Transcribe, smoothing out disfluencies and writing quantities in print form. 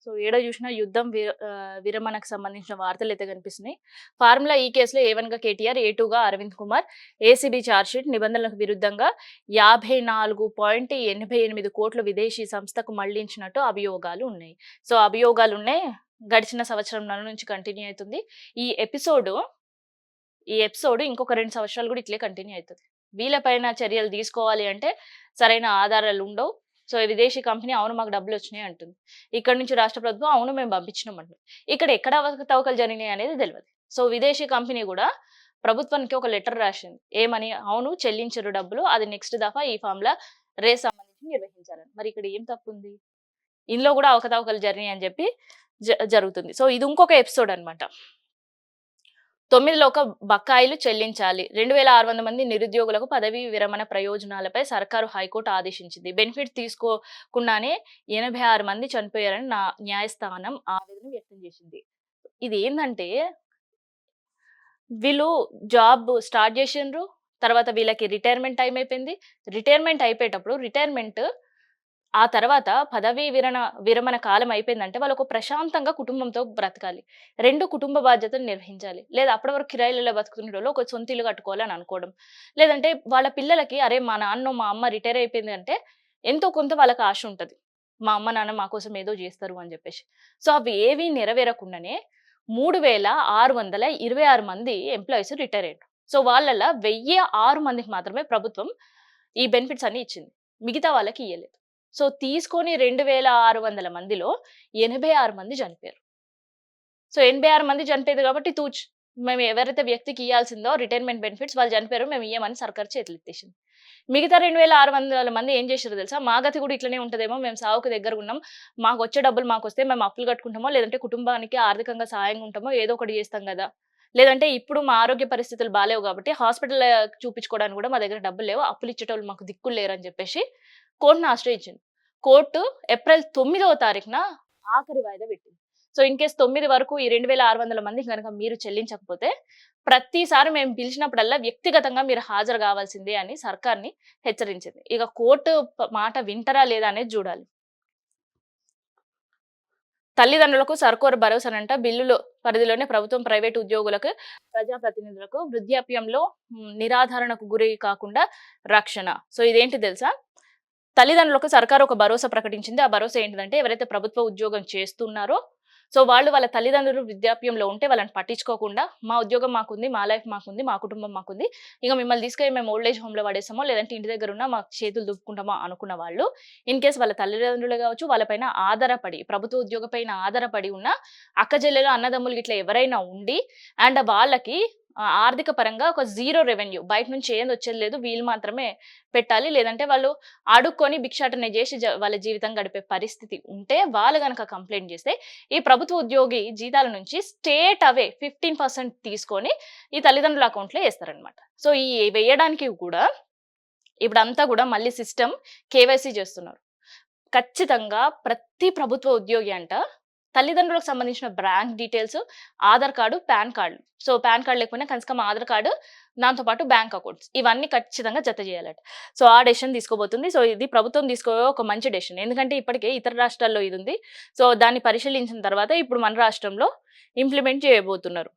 So ఏడో చూసినా విరమణకు సంబంధించిన వార్తలైతే కనిపిస్తున్నాయి. ఫార్ములా ఈ కేసులో A1గా కేటీఆర్, A2గా అరవింద్ కుమార్, ఏసీబీ ఛార్జ్‌షీట్ నిబంధనలకు విరుద్ధంగా 54.88 కోట్లు విదేశీ సంస్థకు మళ్లించినట్టు అభియోగాలు ఉన్నాయి. సో అభియోగాలున్నాయి. గడిచిన సంవత్సరంన్నర నుంచి కంటిన్యూ అవుతుంది. ఈ ఎపిసోడ్ ఇంకొక 2 సంవత్సరాలు కూడా ఇట్లే కంటిన్యూ అవుతది. వీళ్ళపైన చర్యలు తీసుకోవాలి అంటే సరైన ఆధారాలు ఉండవు. సో విదేశీ కంపెనీ అవును మాకు డబ్బులొచ్చినాయి అంటుంది. ఇక్కడ నుంచి రాష్ట్ర ప్రభుత్వం అవును మేము పంపించినాం అంటుంది. ఇక్కడ ఎక్కడ అవకతవకలు జరిగినాయి అనేది తెలవదు. సో విదేశీ కంపెనీ కూడా ప్రభుత్వానికి ఒక లెటర్ రాసింది. ఏమని? అవును చెల్లించరు డబ్బులు. అది నెక్స్ట్ దఫా ఈ ఫార్ములా రేస్ సంబంధించి నిర్వహించాలని. మరి ఇక్కడ ఏం తప్పుంది? ఇందులో కూడా అవకతవకలు జరిగినాయి అని చెప్పి జరుగుతుంది. సో ఇది ఇంకొక ఎపిసోడ్ అన్నమాట. 9లో ఒక బకాయిలు చెల్లించాలి. 2600 మంది నిరుద్యోగులకు పదవీ విరమణ ప్రయోజనాలపై సర్కారు హైకోర్టు ఆదేశించింది. బెనిఫిట్ తీసుకోకుండానే 86 మంది చనిపోయారని న్యాయస్థానం ఆవేదన వ్యక్తం చేసింది. ఇది ఏందంటే వీళ్ళు జాబ్ స్టార్ట్ చేసిండ్రు. తర్వాత వీళ్ళకి రిటైర్మెంట్ టైం అయిపోయింది. రిటైర్మెంట్ అయిపోయేటప్పుడు ఆ తర్వాత పదవీ విరమణ కాలం అయిపోయిందంటే వాళ్ళు ప్రశాంతంగా కుటుంబంతో బ్రతకాలి. 2 కుటుంబ బాధ్యతలు నిర్వహించాలి. లేదా అప్పటి వరకు కిరాయిలలో బతుకుతున్నోళ్ళు ఒక సొంత ఇల్లు కట్టుకోవాలని అనుకోవడం. లేదంటే వాళ్ళ పిల్లలకి అరే మా నాన్నో మా అమ్మ రిటైర్ అయిపోయింది అంటే ఎంతో కొంత వాళ్ళకి ఆశ ఉంటది. మా అమ్మ నాన్న మా కోసం ఏదో చేస్తారు అని చెప్పేసి. సో అవి ఏవి నెరవేరకుండానే 3626 మంది ఎంప్లాయీస్ రిటైర్ అయ్యారు. సో వాళ్ళలో 1006 మందికి మాత్రమే ప్రభుత్వం ఈ బెనిఫిట్స్ అన్ని ఇచ్చింది. మిగతా వాళ్ళకి ఇయ్యలేదు. సో తీసుకొని 2600 మందిలో 86 మంది చనిపోయారు. సో 86 మంది చనిపోయారు కాబట్టి మేము ఎవరైతే వ్యక్తికి ఇయ్యాల్సిందో రిటైర్మెంట్ బెనిఫిట్స్ వాళ్ళు చనిపోయారు మేము ఇయ్యమని సర్కారు చేతులెత్తేసింది. మిగతా 2600 మంది ఏం చేశారో తెలుసా? మా గతి కూడా ఇట్లనే ఉంటదేమో, మేము సావుకు దగ్గరగా ఉన్నాం, మాకు వచ్చే డబ్బులు మాకొస్తే మేము అప్పులు కట్టుకుంటామో, లేదంటే కుటుంబానికి ఆర్థికంగా సహాయంగా ఉంటామో ఏదో ఒకటి చేస్తాం కదా. లేదంటే ఇప్పుడు మా ఆరోగ్య పరిస్థితులు బాలేవు కాబట్టి హాస్పిటల్ చూపించుకోవడానికి కూడా మా దగ్గర డబ్బులు లేవు, అప్పులు ఇచ్చేటోళ్ళు మాకు దిక్కులు లేరని చెప్పేసి కోర్టును ఆశ్రయించింది. కోర్టు ఏప్రిల్ 9వ తారీఖున ఆఖరి వాయిదా పెట్టింది. సో ఇన్ కేస్ 9 వరకు ఈ 2600 మందికి గనక మీరు చెల్లించకపోతే ప్రతిసారి మేము పిలిచినప్పుడల్లా వ్యక్తిగతంగా మీరు హాజరు కావాల్సిందే అని సర్కార్ని హెచ్చరించింది. ఇక కోర్టు మాట వింటరా లేదా అనేది చూడాలి. తల్లిదండ్రులకు సర్కారు భరోసానంట. బిల్లుల పరిధిలోనే ప్రభుత్వం, ప్రైవేటు ఉద్యోగులకు, ప్రజాప్రతినిధులకు వృద్ధాప్యంలో నిరాధారణకు గురి కాకుండా రక్షణ. సో ఇదేంటి తెలుసా? తల్లిదండ్రులకు సర్కారు ఒక భరోసా ప్రకటించింది. ఆ భరోసా ఏంటిదంటే ఎవరైతే ప్రభుత్వ ఉద్యోగం చేస్తున్నారో సో వాళ్ళ తల్లిదండ్రులు వృద్ధాప్యంలో ఉంటే వాళ్ళని పట్టించుకోకుండా మా ఉద్యోగం మాకుంది, మా లైఫ్ మాకుంది, మా కుటుంబం మాకుంది, ఇక మిమ్మల్ని తీసుకెళ్ళి మేము ఓల్డ్ ఏజ్ హోమ్‌లో పడేస్తామో లేదంటే ఇంటి దగ్గర ఉన్న మా చేతులు దులుపుకుంటామో అనుకున్న వాళ్ళు ఇన్ కేస్ వాళ్ళ తల్లిదండ్రులు కావచ్చు, వాళ్ళపైన ఆధారపడి ప్రభుత్వ ఉద్యోగం పైన ఆధారపడి ఉన్న అక్కచెల్లెలు, అన్నదమ్ములు ఇట్లా ఎవరైనా ఉండి అండ్ వాళ్ళకి ఆర్థిక పరంగా ఒక జీరో రెవెన్యూ బయట నుంచి ఏం వచ్చేది లేదు, వీళ్ళు మాత్రమే పెట్టాలి. లేదంటే వాళ్ళు అడుక్కొని భిక్షాటన చేసి వాళ్ళ జీవితం గడిపే పరిస్థితి ఉంటే వాళ్ళు గనక కంప్లైంట్ చేస్తే ఈ ప్రభుత్వ ఉద్యోగి జీతాల నుంచి స్టేట్ అవే 15% తీసుకొని ఈ తల్లిదండ్రుల అకౌంట్లో వేస్తారనమాట. సో ఈ వేయడానికి కూడా ఇప్పుడంతా కూడా మళ్ళీ సిస్టమ్ కేవైసీ చేస్తున్నారు. ఖచ్చితంగా ప్రతి ప్రభుత్వ ఉద్యోగి అంట తల్లిదండ్రులకు సంబంధించిన bank details, Aadhaar card, pan card. So pan card లేకపోయినా కనీసం ఆధార్ కార్డు, దాంతో పాటు బ్యాంక్ అకౌంట్స్ ఇవన్నీ ఖచ్చితంగా జత చేయాలట. సో ఆ డెసిషన్ తీసుకోబోతుంది. సో ఇది ప్రభుత్వం తీసుకోవే ఒక మంచి డెసిషన్. ఎందుకంటే ఇప్పటికే ఇతర రాష్ట్రాల్లో ఇది ఉంది. సో దాన్ని పరిశీలించిన తర్వాత ఇప్పుడు మన రాష్ట్రంలో ఇంప్లిమెంట్ చేయబోతున్నారు.